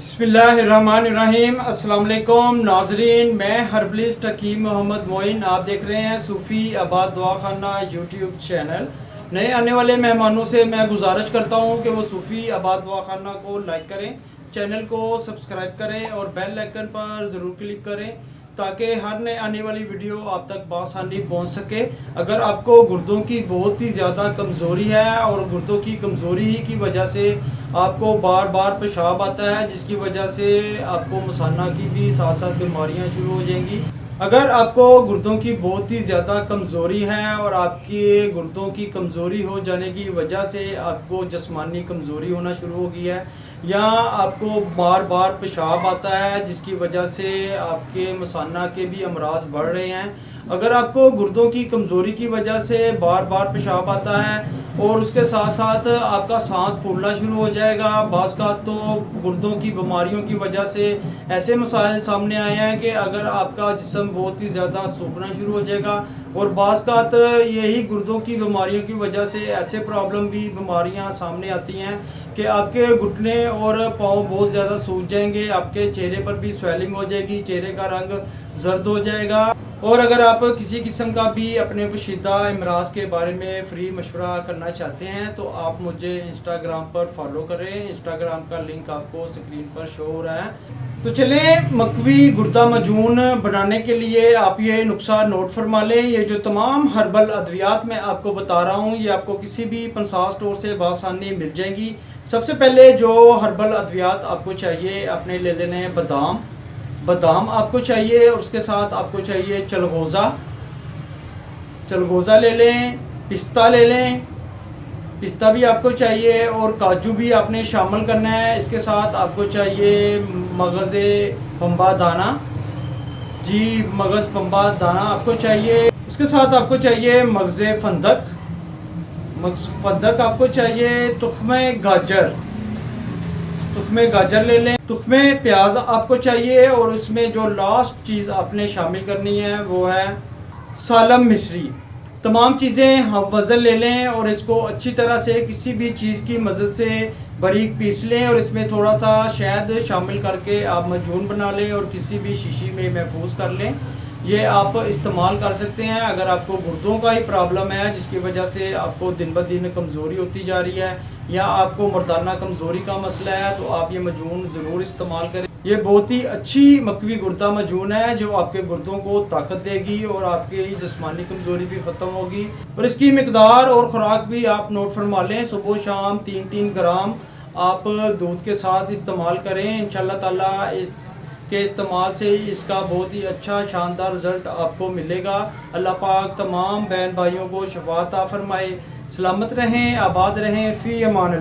बिस्मिल्लाहिर्रहमानिर्रहीम। अस्सलाम वालेकुम नाजरीन, मैं हर्बलिस्ट हकीम मोहम्मद मोइन। आप देख रहे हैं सूफ़ी आबाद दवाखाना यूट्यूब चैनल। नए आने वाले मेहमानों से मैं गुजारिश करता हूं कि वो सूफ़ी आबाद दवाखाना को लाइक करें, चैनल को सब्सक्राइब करें और बेल आइकन पर ज़रूर क्लिक करें ताकि हर नए आने वाली वीडियो आप तक बआसानी पहुंच सके। अगर आपको गुर्दों की बहुत ही ज़्यादा कमज़ोरी है और गुर्दों की कमज़ोरी की वजह से आपको बार बार पेशाब आता है, जिसकी वजह से आपको मसाना की भी साथ साथ बीमारियां शुरू हो जाएंगी। अगर आपको गुर्दों की बहुत ही ज़्यादा कमज़ोरी है और आपके गुर्दों की कमज़ोरी हो जाने की वजह से आपको जिस्मानी कमज़ोरी होना शुरू हो गई है या आपको बार बार पेशाब आता है जिसकी वजह से आपके मसाना के भी अमराज बढ़ रहे हैं, अगर आपको गुर्दों की कमज़ोरी की वजह से बार बार पेशाब आता है और उसके साथ साथ आपका सांस फूलना शुरू हो जाएगा, बाज़ का तो गुर्दों की बीमारियों की वजह से ऐसे मसाइल सामने आए हैं कि अगर आपका जिस्म बहुत ही ज़्यादा सूखना शुरू हो जाएगा और बाज़ का तो यही गुर्दों की बीमारियों की वजह से ऐसे प्रॉब्लम भी बीमारियां सामने आती हैं कि आपके घुटने और पाँव बहुत ज़्यादा सूख जाएंगे, आपके चेहरे पर भी स्वेलिंग हो जाएगी, चेहरे का रंग जर्द हो जाएगा। और अगर आप किसी किस्म का भी अपने पोशीदा अमराज के बारे में फ्री मशवरा करना चाहते हैं तो आप मुझे इंस्टाग्राम पर फॉलो करें, इंस्टाग्राम का लिंक आपको स्क्रीन पर शो हो रहा है। तो चलें, मकवी गुर्दा मजून बनाने के लिए आप ये नुस्खा नोट फरमा लें। ये जो तमाम हर्बल अद्वियात मैं आपको बता रहा हूँ ये आपको किसी भी पंसार स्टोर से बआसानी मिल जाएगी। सबसे पहले जो हर्बल अद्वियात आपको चाहिए, आपने ले लेने हैं बादाम आपको चाहिए और उसके साथ आपको चाहिए चलगोज़ा ले लें, पिस्ता ले लें, पिस्ता भी आपको चाहिए और काजू भी आपने शामिल करना है। इसके साथ आपको चाहिए मगज़ पंबा दाना, जी मगज़ पंबा दाना आपको चाहिए। उसके साथ आपको चाहिए मगज़ फंदक आपको चाहिए, तुख्मे गाजर ले लें, तुख्मे प्याज आपको चाहिए और उसमें जो लास्ट चीज़ आपने शामिल करनी है वो है सालम मिश्री। तमाम चीज़ें हम वज़न ले लें और इसको अच्छी तरह से किसी भी चीज़ की मदद से बारीक पीस लें और इसमें थोड़ा सा शहद शामिल करके आप मजून बना लें और किसी भी शीशी में महफूज कर लें। ये आप इस्तेमाल कर सकते हैं अगर आपको गुर्दों का ही प्रॉब्लम है जिसकी वजह से आपको दिन ब दिन कमज़ोरी होती जा रही है या आपको मर्दाना कमज़ोरी का मसला है तो आप ये मजून ज़रूर इस्तेमाल करें। ये बहुत ही अच्छी मकवी गुर्दा मजून है जो आपके गुर्दों को ताकत देगी और आपकी जिस्मानी कमज़ोरी भी ख़त्म होगी। और इसकी मिकदार और ख़ुराक भी आप नोट फरमा लें, सुबह शाम 3-3 ग्राम आप दूध के साथ इस्तेमाल करें। इंशाल्लाह ताला इसके इस्तेमाल से इसका बहुत ही अच्छा शानदार रिज़ल्ट आपको मिलेगा। अल्लाह पाक तमाम बहन भाइयों को शफा अता फरमाए। सलामत रहें, आबाद रहें, फ़ी अमान अल्लाह।